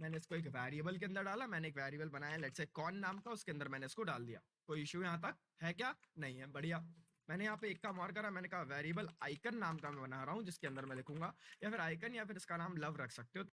मैंने इसको एक वेरिएबल के अंदर डाला, मैंने एक वेरिएबल बनाया लेट्स से कॉन नाम का, उसके अंदर मैंने इसको डाल दिया। कोई इश्यू यहाँ तक है क्या? नहीं है, बढ़िया। मैंने यहाँ पे एक काम और करा, मैंने कहा वेरिएबल आइकन नाम का मैं बना रहा हूँ, जिसके अंदर मैं लिखूंगा या फिर आइकन या फिर इसका नाम लव रख सकते हो।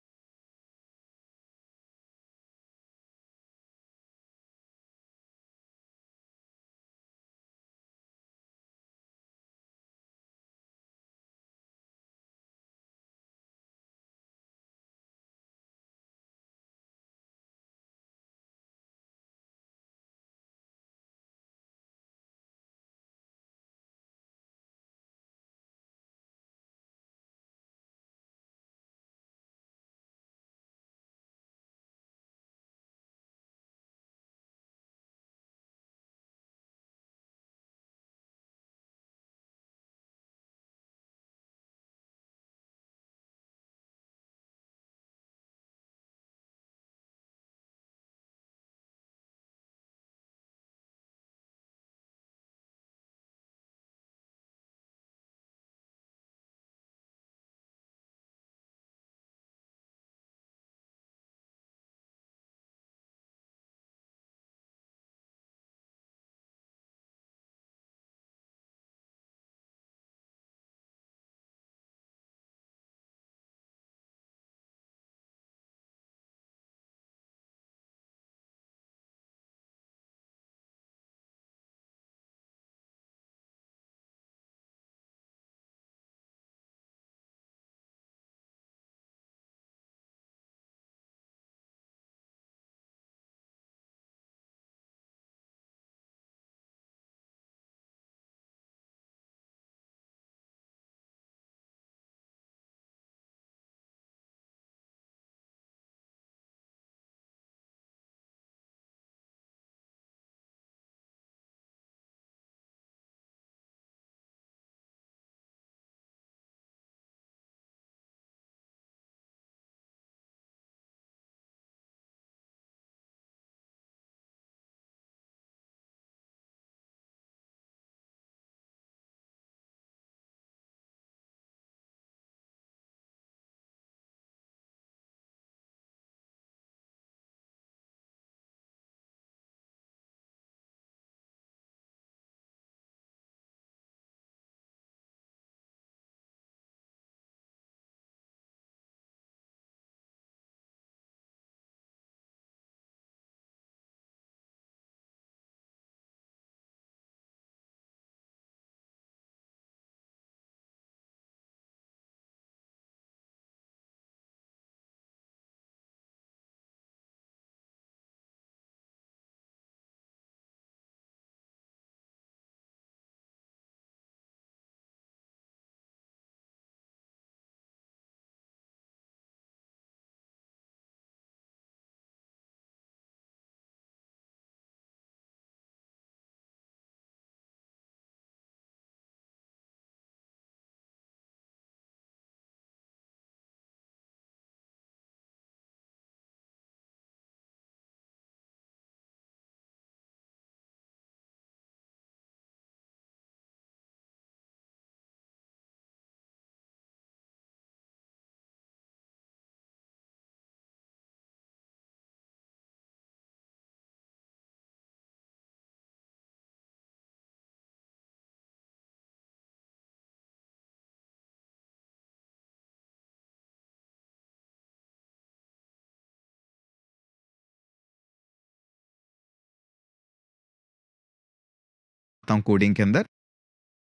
कोडिंग के अंदर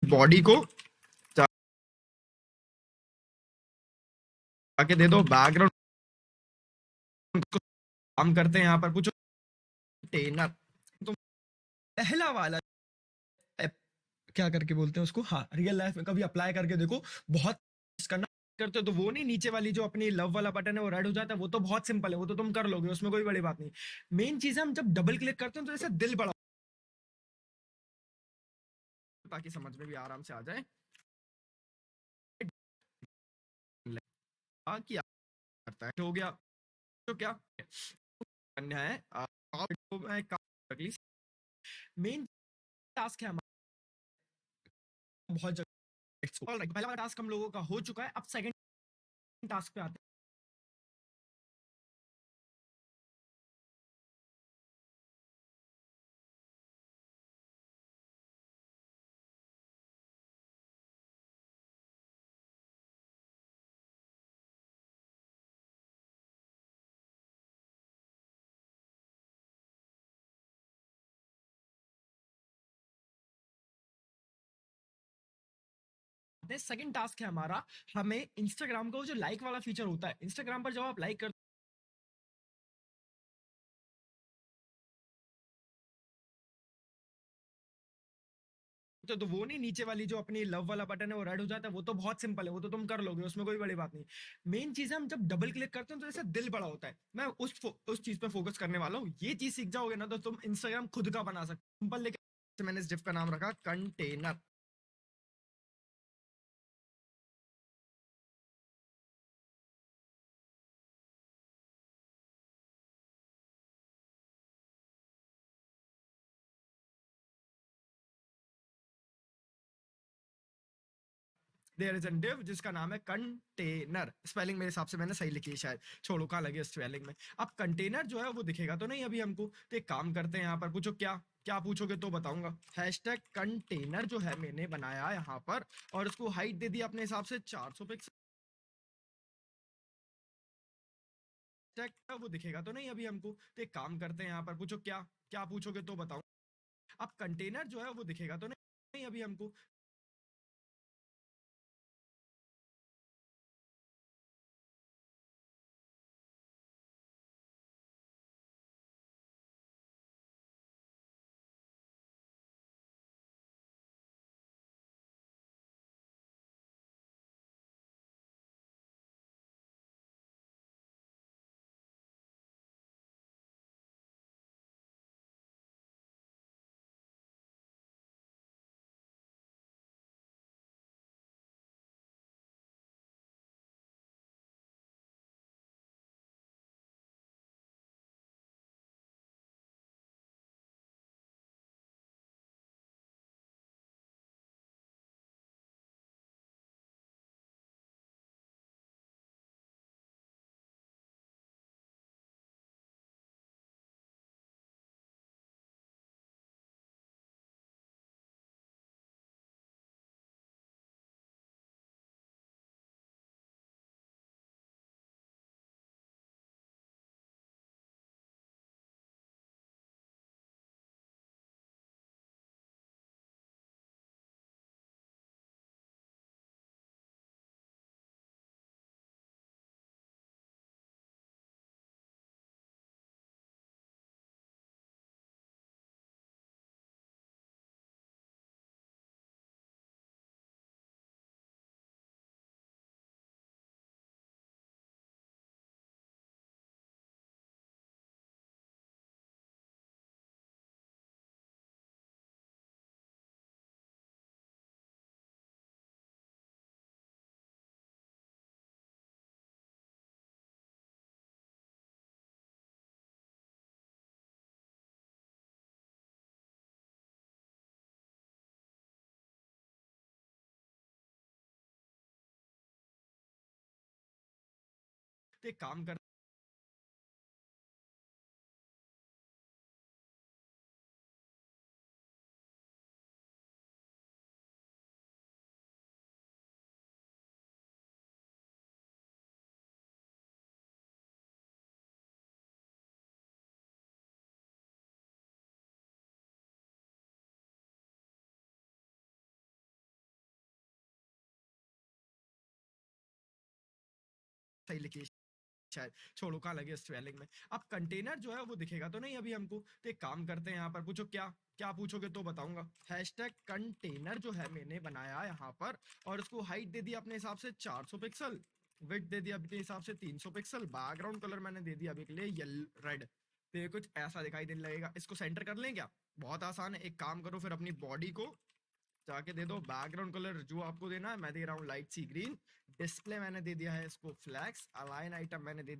बॉडी को जाके दे दो बैकग्राउंड, काम करते हैं यहाँ पर कुछ टेनर। तो पहला वाला क्या करके बोलते हैं उसको, हाँ रियल लाइफ में कभी अप्लाई करके देखो, बहुत करना करते हो तो वो नहीं, नीचे वाली जो अपनी लव वाला बटन है वो रेड हो जाता है, वो तो बहुत सिंपल है, वो तो तुम कर लोगे, उसमें कोई बड़ी बात नहीं। मेन चीज है हम जब डबल क्लिक करते हैं तो जैसे दिल बड़ा, ताकि समझ में भी आराम से आ जाए क्या करता है। हो गया तो क्या करना है, मेन टास्क है हमारा बहुत जगह। ऑलराइट, पहला टास्क हम लोगों का हो चुका है, अब सेकंड टास्क पे आते हैं। आते हैं। सेकंड टास्क है हमारा, हमें इंस्टाग्राम का वो जो लाइक वाला फीचर होता है, इंस्टाग्राम पर जब आप लाइक करते हो तो वो नहीं, नीचे वाली जो अपनी लव वाला बटन है वो रेड हो जाता है, वो तो बहुत सिंपल है, वो तो तुम कर लोगे, उसमें कोई बड़ी बात नहीं। मेन चीज है हम जब डबल क्लिक करते हैं तो जैसे दिल बड़ा होता है, मैं उस चीज पे फोकस करने वाला हूँ। ये चीज सीख जाओगे ना तो तुम इंस्टाग्राम खुद का बना सकते हो सिंपल, लेकिन मैंने इस डिफ का नाम रखा container. There is an div जिसका नाम है कंटेनर। स्पेलिंग मेरे हिसाब से मैंने सही लिखी है शायद, छोड़ो कहाँ लगे स्पेलिंग में। अब कंटेनर जो है वो दिखेगा तो नहीं अभी हमको, तो एक काम करते हैं, यहाँ पर पूछो क्या क्या पूछोगे तो बताऊंगा। हैशटैग कंटेनर जो है मैंने बनाया यहाँ पर, और उसको हाइट दे दी अपने हिसाब से 400 पिक्सल। वो दिखेगा तो नहीं अभी हमको, तो एक काम करते हैं, यहाँ पर पूछो क्या क्या पूछोगे तो बताऊं। अब कंटेनर जो है वो दिखेगा तो नहीं अभी हमको। तो एक काम कर सही लिखी है शायद, छोड़ो कहाँ लगे स्पेलिंग में। अब कंटेनर जो है वो दिखेगा तो नहीं अभी हमको, तो एक काम करते हैं, यहाँ पर पूछो क्या क्या पूछोगे तो बताऊंगा। हैशटैग कंटेनर जो है मैंने बनाया यहाँ पर, और उसको हाइट दे दी अपने हिसाब से 400 पिक्सल, विड्थ दे दिया अपने हिसाब से 300 पिक्सल, बैकग्राउंड कलर मैंने दे दिया अभी के लिए येलो रेड। तो ये कुछ ऐसा दिखाई देने लगेगा। इसको सेंटर कर लें क्या? बहुत आसान है, एक काम करो फिर अपनी बॉडी को जाके दे दो बैकग्राउंड कलर जो आपको देना है, मैं दे रहा हूँ लाइट सी ग्रीन। डिस्प्ले मैंने दे दिया है इसको फ्लैक्स, अलाइन आइटम मैंने दे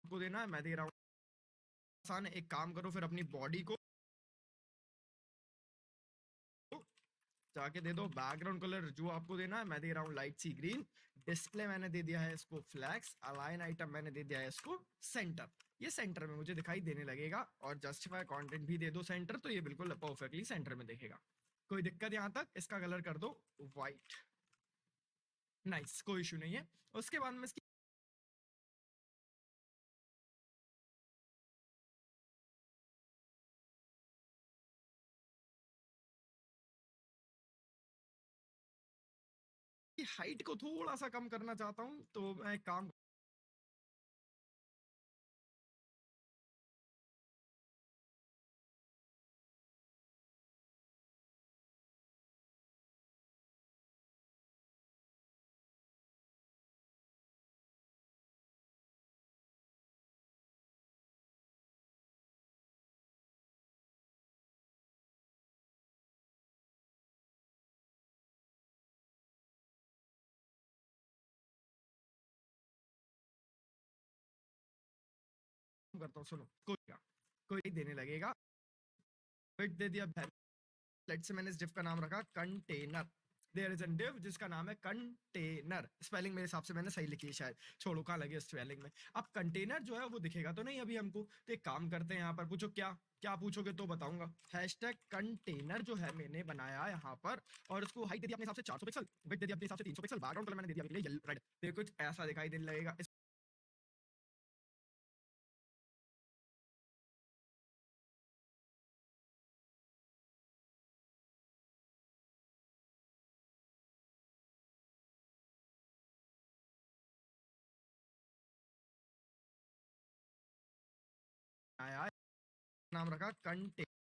आपको देना है, मैं दे रहा हूँ आसान है, एक काम करो फिर अपनी बॉडी को जाके दे दो बैकग्राउंड कलर जो आपको देना है, मैं दे रहा हूँ लाइट सी ग्रीन। डिस्प्ले मैंने दे दिया है इसको फ्लैक्स, अलाइन आइटम मैंने दे दिया है इसको सेंटर। ये सेंटर में मुझे दिखाई देने लगेगा, और जस्टिफाई कंटेंट भी दे दो सेंटर, तो ये बिल्कुल परफेक्टली सेंटर में दिखेगा। कोई दिक्कत यहाँ तक? इसका कलर कर दो व्हाइट। नाइस, कोई इशू नहीं है। उसके बाद में इसकी हाइट को थोड़ा सा कम करना चाहता हूँ, तो मैं एक काम करता हूँ, सुनो। कोई देने लगेगा, वेट दे दिया। लेट से मैंने इस डिव का नाम रखा container. There is an div जिसका नाम है कंटेनर। स्पेलिंग मेरे हिसाब से मैंने सही लिखी है शायद, छोड़ो कहाँ लगे स्पेलिंग में। अब कंटेनर जो है वो दिखेगा तो नहीं अभी हमको, तो एक काम करते हैं, यहाँ पर पूछो क्या क्या पूछोगे तो बताऊंगा। हैशटैग कंटेनर जो है मैंने बनाया यहाँ पर, और उसको हाइट दे दी अपने हिसाब से 400 पिक्सल, विड्थ दे दी अपने हिसाब से 300 पिक्सल, बैकग्राउंड कलर मैंने दे दिया येलो रेड। तो कुछ ऐसा दिखाई देने लगेगा। आया नाम रखा container.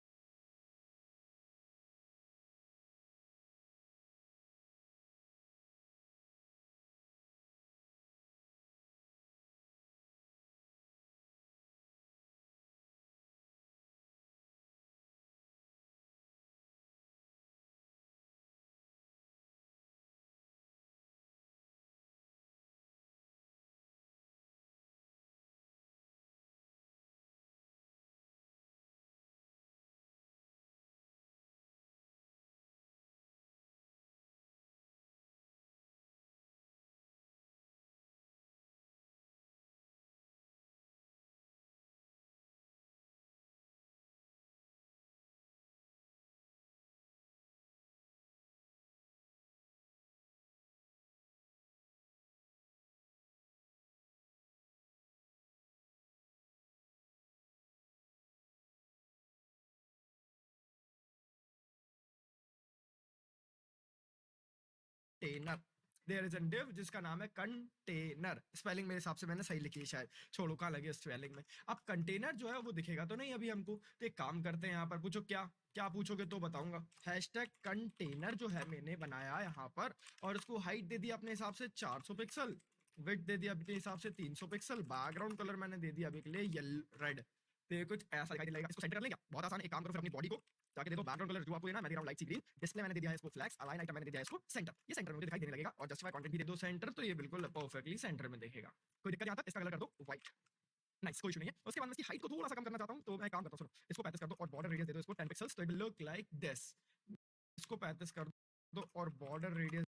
There is an div जिसका नाम है कंटेनर। स्पेलिंग मेरे हिसाब से मैंने सही लिखी है शायद, छोड़ो कहाँ लगे स्पेलिंग में। अब कंटेनर जो है वो दिखेगा तो नहीं अभी हमको, तो एक काम करते हैं, यहाँ पर पूछो क्या क्या पूछोगे तो बताऊंगा। हैशटैग कंटेनर जो है मैंने बनाया यहाँ पर, और उसको हाइट दे दी अपने हिसाब से 400 पिक्सल, विड्थ दे दिया अपने हिसाब से 300 पिक्सल, बैकग्राउंड कलर मैंने दे दिया अभी के लिए येलो रेड। तो ये कुछ ऐसा दिखाई देगा। इसको सेंटर कर लेंगे, बहुत आसान है। एक काम करो फिर अपनी बॉडी को जाके देखो, बैकग्राउंड कलर जो आपको लेना, मैं दे रहा हूं लाइट सी ग्रीन। डिस्प्ले मैंने दे दिया है इसको फ्लैक्स, अलाइन आइटम मैंने दे दिया है इसको सेंटर। ये सेंटर में मुझे दिखाई देने लगेगा, और जस्टिफाई कंटेंट भी दे दो सेंटर, तो ये बिल्कुल परफेक्टली सेंटर में दिखेगा। कोई दिक्कत यहाँ तक? इसका कलर कर दो व्हाइट। नाइस, कोई इशू नहीं है। उसके बाद मैं इसकी हाइट को थोड़ा सा कम करना चाहता हूँ, तो मैं एक काम करता हूँ, सुनो। इसको 35 कर दो और बॉर्डर रेडियस दे दो इसको 10 पिक्सेल्स, तो it will look like this. इसको 35 कर दो और बॉर्डर रेडियस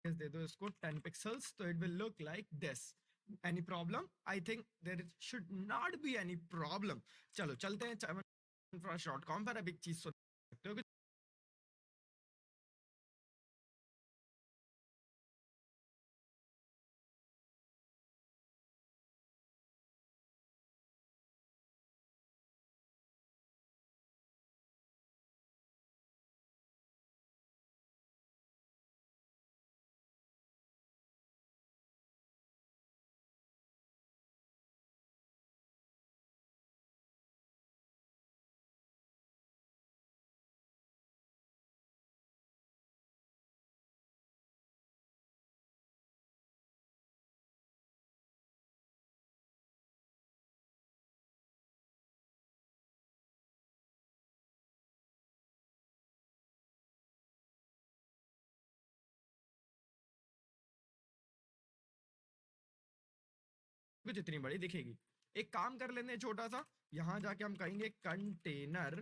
दे दो इसको 10 पिक्सेल्स, तो it will look like this. Any problem? I think there should not be any problem. चलो चलते हैं chimnfresh.com पर। अब एक चीज सुन सकते हो कि कुछ इतनी बड़ी दिखेगी। एक काम कर लेते हैं छोटा सा, यहाँ जाके हम कहेंगे कंटेनर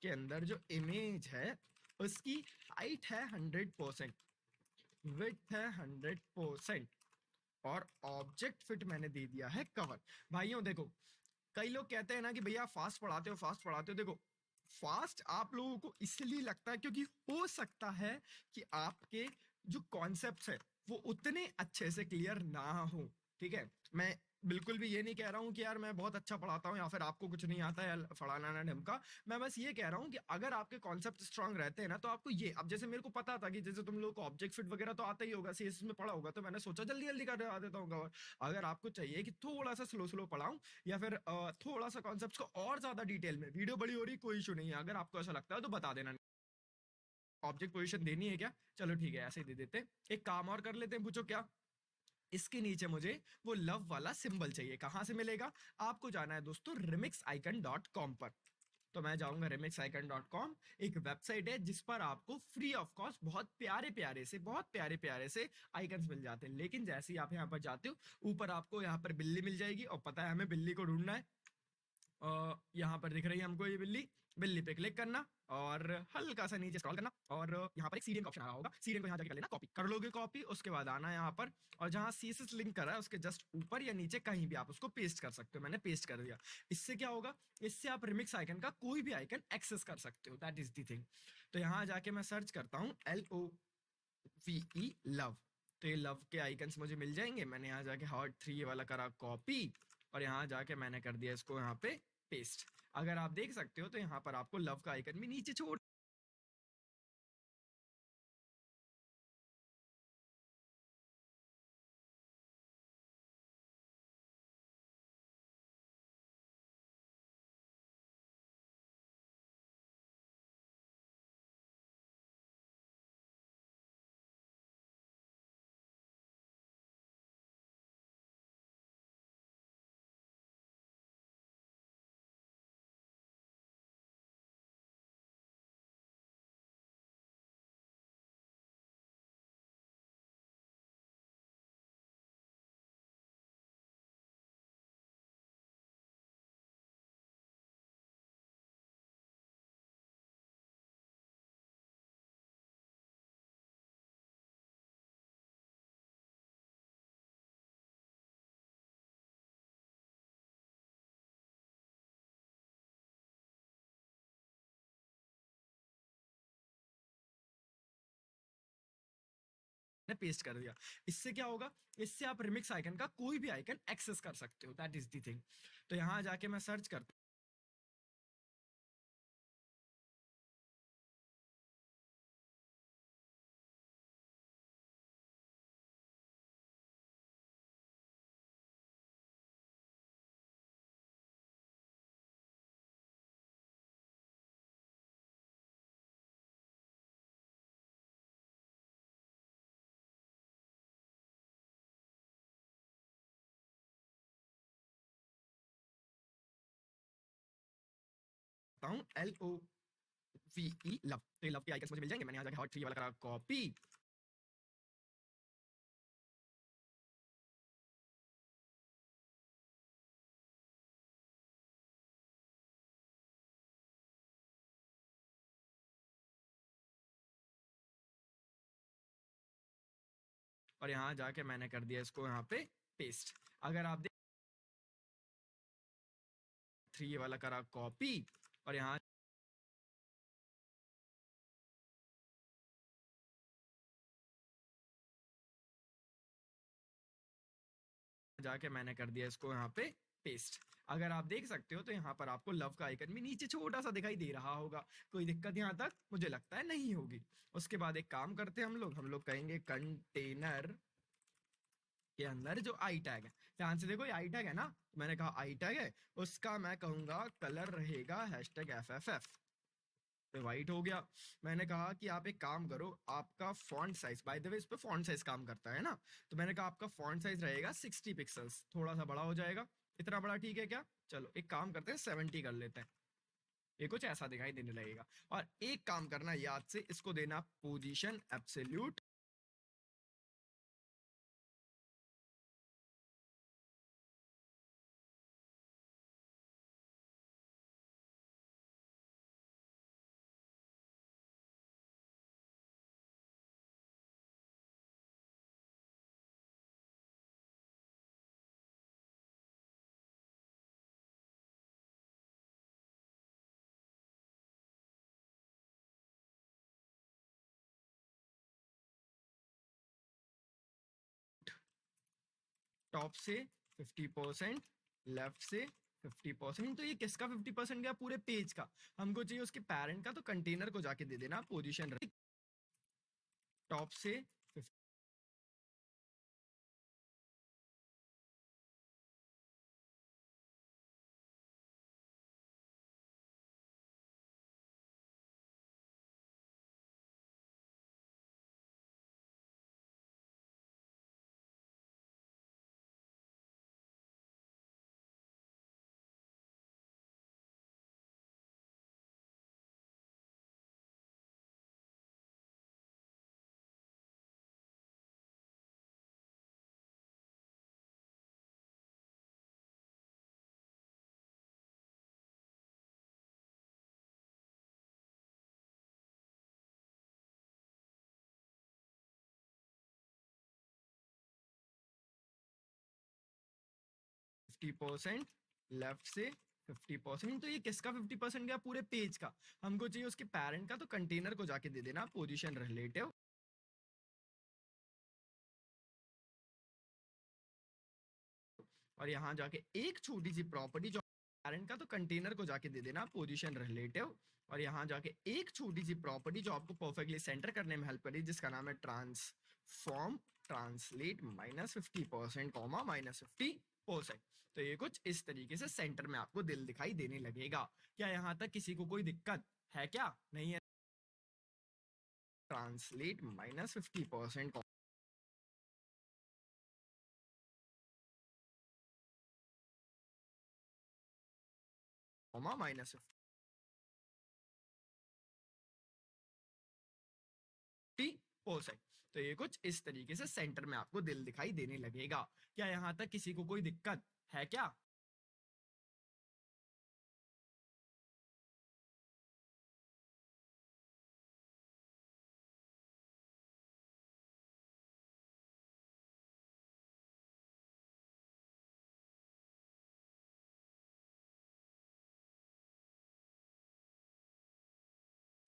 के अंदर जो इमेज है उसकी हाइट है 100%, विड्थ है 100%, और ऑब्जेक्ट फिट मैंने दे दिया है कवर। भाइयों देखो, कई लोग कहते हैं ना कि भैया फास्ट पढ़ाते हो, फास्ट पढ़ाते हो। देखो, फास्ट आप लोगों को इसलिए लगता है क्योंकि हो सकता है कि आपके जो कॉन्सेप्ट्स है वो उतने अच्छे से क्लियर ना हो। ठीक है, मैं बिल्कुल भी ये नहीं कह रहा हूँ कि यार मैं बहुत अच्छा पढ़ाता हूँ या फिर आपको कुछ नहीं आता है फलाना ना ढमका। मैं बस ये कह रहा हूँ कि अगर आपके कॉन्सेप्ट स्ट्रांग रहते हैं ना तो आपको ये, अब जैसे मेरे को पता था कि जैसे तुम लोग को ऑब्जेक्ट फिट वगैरह तो आता ही होगा, सीएसएस में पढ़ा होगा, तो मैंने सोचा जल्दी जल्दी कर देता हूँ कवर। अगर आपको चाहिए कि थोड़ा सा स्लो स्लो पढ़ाऊं या फिर थोड़ा सा कॉन्सेप्ट्स को और ज्यादा डिटेल में, वीडियो बड़ी हो रही, कोई इशू नहीं है, अगर आपको ऐसा लगता है तो बता देना। ऑब्जेक्ट पोजीशन देनी है क्या? चलो ठीक है, ऐसे ही दे देते हैं। एक काम और कर लेते हैं, पूछो क्या? इसके नीचे मुझे वो लव वाला सिंबल चाहिए, कहां से मिलेगा? आपको जाना है दोस्तों remixicon.com पर। तो मैं जाऊंगा remixicon.com, एक वेबसाइट है जिस पर आपको फ्री ऑफ कॉस्ट बहुत प्यारे प्यारे से आइकन्स मिल जाते हैं। लेकिन जैसे ही आप यहाँ पर जाते हो, ऊपर आपको यहाँ पर बिल्ली मिल जाएगी, और पता है हमें बिल्ली को ढूंढना है। यहाँ पर दिख रही है हमको ये बिल्ली, बिल्ली पे क्लिक करना और हल्का सा नीचे स्क्रॉल करना, और यहाँ पर एक सीरियन का ऑप्शन आ रहा होगा, सीरियन को यहाँ जाके कर लेना कॉपी, कर लोगे कॉपी। उसके बाद आना है यहाँ पर, और जहाँ सीएसएस लिंक करा है उसके जस्ट ऊपर या नीचे कहीं भी आप उसको पेस्ट कर सकते हो। मैंने पेस्ट कर दिया। इससे क्या होगा? इससे आप रिमिक्स आइकन का कोई भी आइकन एक्सेस कर सकते हो, दैट इज द थिंग। तो यहाँ जाके मैं सर्च करता हूँ LOVE लव, तो ये लव के आइकन्स मुझे मिल जाएंगे। मैंने यहाँ जाके हार्ट 3 ये वाला करा कॉपी, और यहाँ जाके मैंने कर दिया इसको यहाँ पे पेस्ट। अगर आप देख सकते हो तो यहाँ पर आपको लव का आइकन भी नीचे छोड़ पेस्ट कर दिया। इससे क्या होगा? इससे आप रिमिक्स आइकन का कोई भी आइकन एक्सेस कर सकते हो, दैट इज द थिंग। तो यहाँ जाके मैं सर्च करता हूँ LOVE लव, तो ये लव के आइकन मुझे मिल जाएंगे। मैंने यहाँ जाके हार्ट 3 वाला करा कॉपी, और यहाँ जाके मैंने कर दिया इसको यहाँ पे पेस्ट। अगर आप 3 वाला करा कॉपी, और यहाँ जाके मैंने कर दिया इसको यहाँ पे पेस्ट। अगर आप देख सकते हो तो यहाँ पर आपको लव का आइकन भी नीचे छोटा सा दिखाई दे रहा होगा। कोई दिक्कत यहाँ तक मुझे लगता है नहीं होगी। उसके बाद एक काम करते हैं हम लोग कहेंगे कंटेनर के अंदर जो आई टैग है, ध्यान से देखो, ये आई टैग है ना, मैंने कहा आई टैग है, उसका मैं कहूंगा कलर रहेगा #FFF। तो वाइट हो गया। मैंने कहा कि आप एक काम करो, आपका font size, by the way इस पे फॉन्ट साइज काम करता है ना, तो मैंने कहा आपका फॉन्ट साइज रहेगा 60 पिक्सल्स, थोड़ा सा बड़ा हो जाएगा। इतना बड़ा ठीक है क्या? चलो एक काम करते हैं 70 कर लेते हैं। ये कुछ ऐसा दिखाई देने लगेगा। और एक काम करना याद से, इसको देना पोजीशन एब्सोल्यूट टॉप से 50%, लेफ्ट से 50%। तो ये किसका 50% गया? पूरे पेज का। हमको चाहिए उसके पेरेंट का, तो कंटेनर को जाके दे देना पोजीशन टॉप से 50%, लेफ्ट से 50%। तो ये किसका 50% गया? पूरे पेज का। हमको चाहिए उसके पेरेंट का, तो कंटेनर को जाके दे देना पोजीशन रिलेटिव। और यहाँ जाके एक छोटी सी प्रॉपर्टी जो पेरेंट का, तो कंटेनर को जाके दे देना पोजीशन रिलेटिव। और यहाँ जाके एक छोटी सी प्रॉपर्टी जो आपको परफेक्टली सेंटर करने में हेल्प करी, जिसका नाम है ट्रांसफॉर्म ट्रांसलेट -50% कॉमा -50%। तो ये कुछ इस तरीके से सेंटर में आपको दिल दिखाई देने लगेगा। क्या यहाँ तक किसी को कोई दिक्कत है? क्या नहीं है? Translate -50% comma -50%। तो ये कुछ इस तरीके से सेंटर में आपको दिल दिखाई देने लगेगा। क्या यहाँ तक किसी को कोई दिक्कत है? क्या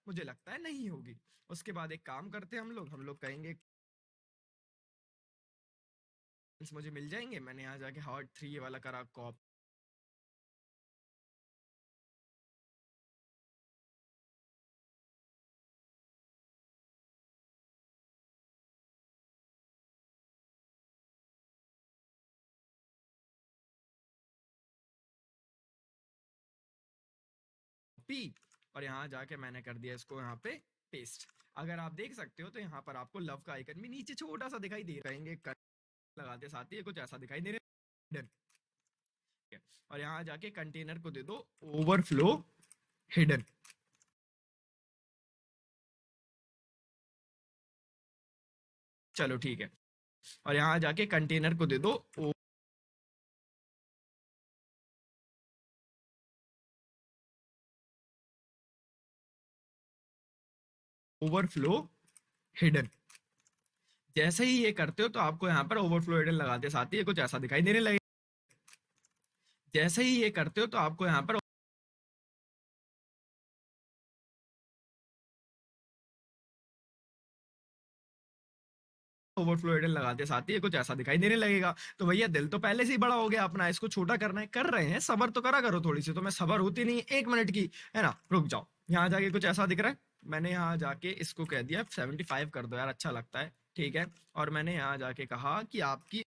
मुझे लगता है नहीं होगी। उसके बाद एक काम करते हैं, हम लोग कहेंगे मुझे मिल जाएंगे। मैंने यहाँ जाके हार्ड 3 वाला करा कॉपी। और यहाँ जाके मैंने कर दिया इसको यहाँ पे पेस्ट। अगर आप देख सकते हो तो यहाँ पर आपको लव का आइकन भी नीचे छोटा सा दिखाई दे रहा है। कहेंगे लगाते साथ ही कुछ ऐसा दिखाई दे रहा है। और यहाँ जाके कंटेनर को दे दो ओवरफ्लो हिडन। चलो ठीक है। और यहाँ जाके कंटेनर को दे दो ओवरफ्लो हिडन। जैसे ही ये करते हो तो आपको यहाँ पर ओवरफ्लो हिडन लगाते साथ ही कुछ ऐसा दिखाई देने लगे। जैसे ही ये करते हो तो आपको यहाँ पर ओवरफ्लो हिडन लगाते साथ ही कुछ ऐसा दिखाई देने लगेगा। तो भैया दिल तो पहले से ही बड़ा हो गया अपना, इसको छोटा करना है, कर रहे हैं। सबर तो करा करो थोड़ी सी। तो मैं सबर होती नहीं 1 मिनट की, है ना? रुक जाओ। यहाँ जाके कुछ ऐसा दिख रहा है। मैंने यहाँ जाके इसको कह दिया 75 कर दो यार, अच्छा लगता है, ठीक है। और मैंने यहाँ जाके कहा कि आपकी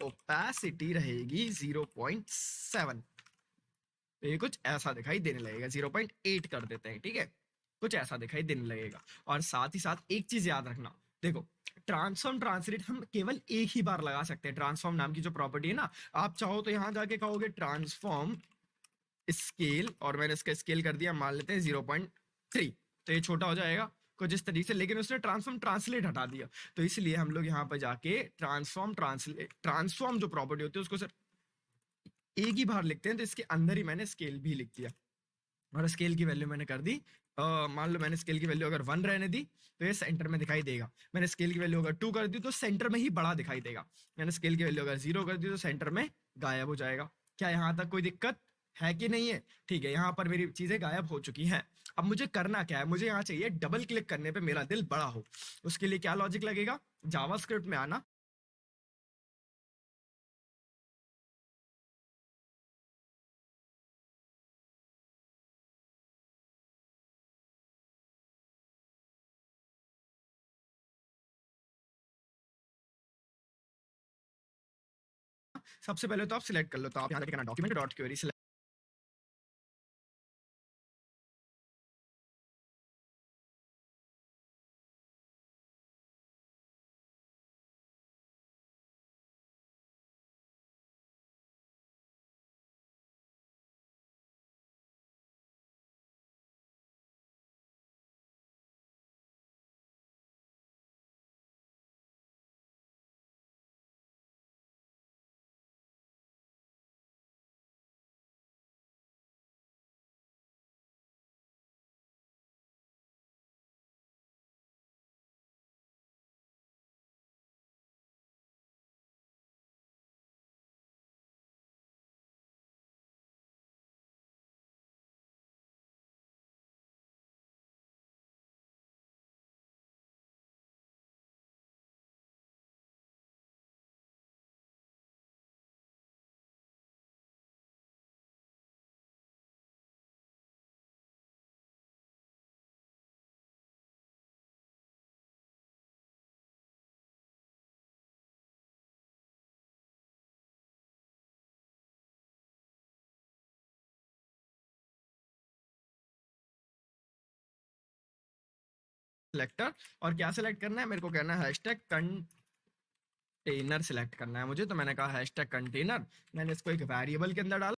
ओपेसिटी रहेगी 0.7। तो ये कुछ ऐसा दिखाई देने लगेगा। 0.8 कर देते हैं, ठीक है। कुछ ऐसा दिखाई देने लगेगा। और साथ ही साथ एक चीज याद रखना, देखो ट्रांसफॉर्म ट्रांसलेट हम केवल एक ही बार लगा सकते हैं। ट्रांसफॉर्म नाम की जो प्रॉपर्टी है ना, आप चाहो तो यहाँ जाके कहोगे ट्रांसफॉर्म स्केल, और मैंने इसका स्केल कर दिया, मान लेते हैं 0.3। तो ये छोटा हो जाएगा कुछ इस तरीके से। लेकिन उसने ट्रांसफॉर्म ट्रांसलेट हटा दिया, तो इसलिए हम लोग यहाँ पर जाके ट्रांसफॉर्म ट्रांसलेट, ट्रांसफॉर्म जो प्रॉपर्टी होती है उसको सिर्फ एक ही बार लिखते हैं। तो इसके अंदर ही मैंने स्केल भी लिख दिया, और स्केल की वैल्यू मैंने कर दी, मान लो मैंने स्केल की वैल्यू अगर 1 रहने दी तो ये सेंटर में दिखाई देगा। मैंने स्केल की वैल्यू अगर 2 कर दी तो सेंटर में ही बड़ा दिखाई देगा। मैंने स्केल की वैल्यू अगर 0 कर दी तो सेंटर में गायब हो जाएगा। क्या यहाँ तक कोई दिक्कत है कि नहीं है? ठीक है, यहाँ पर मेरी चीज़ें गायब हो चुकी हैं। अब मुझे करना क्या है? मुझे यहाँ चाहिए डबल क्लिक करने पे मेरा दिल बड़ा हो। उसके लिए क्या लॉजिक लगेगा? जावास्क्रिप्ट में आना, सबसे पहले तो आप सिलेक्ट कर लो, तो आप यहाँ जाके करना document dot query select selector और क्या सेलेक्ट करना है? मेरे को कहना है हैशटैग कंटेनर सेलेक्ट करना है मुझे, तो मैंने कहा हैशटैग कंटेनर, मैंने इसको एक वेरिएबल के अंदर डाला।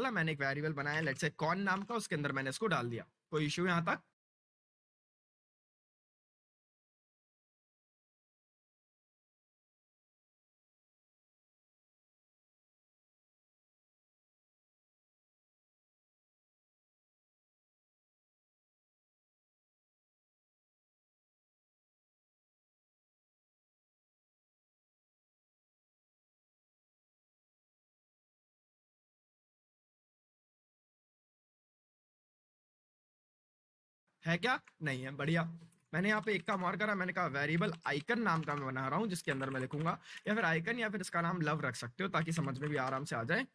बोला, मैंने एक वेरिएबल बनाया लेट्स से कौन नाम का, उसके अंदर मैंने इसको डाल दिया। कोई इश्यू यहाँ तक? है क्या? नहीं है, बढ़िया। मैंने यहाँ पे एक काम और करा, मैंने कहा वेरिएबल आइकन नाम का मैं बना रहा हूँ, जिसके अंदर मैं लिखूंगा या फिर आइकन या फिर इसका नाम लव रख सकते हो ताकि समझ में भी आराम से आ जाए।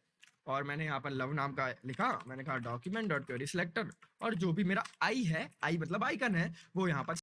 और मैंने यहाँ पर लव नाम का लिखा, मैंने कहा डॉक्यूमेंट डॉट क्वेरी सिलेक्टर, और जो भी मेरा आई है, आई मतलब आइकन है, वो यहाँ पर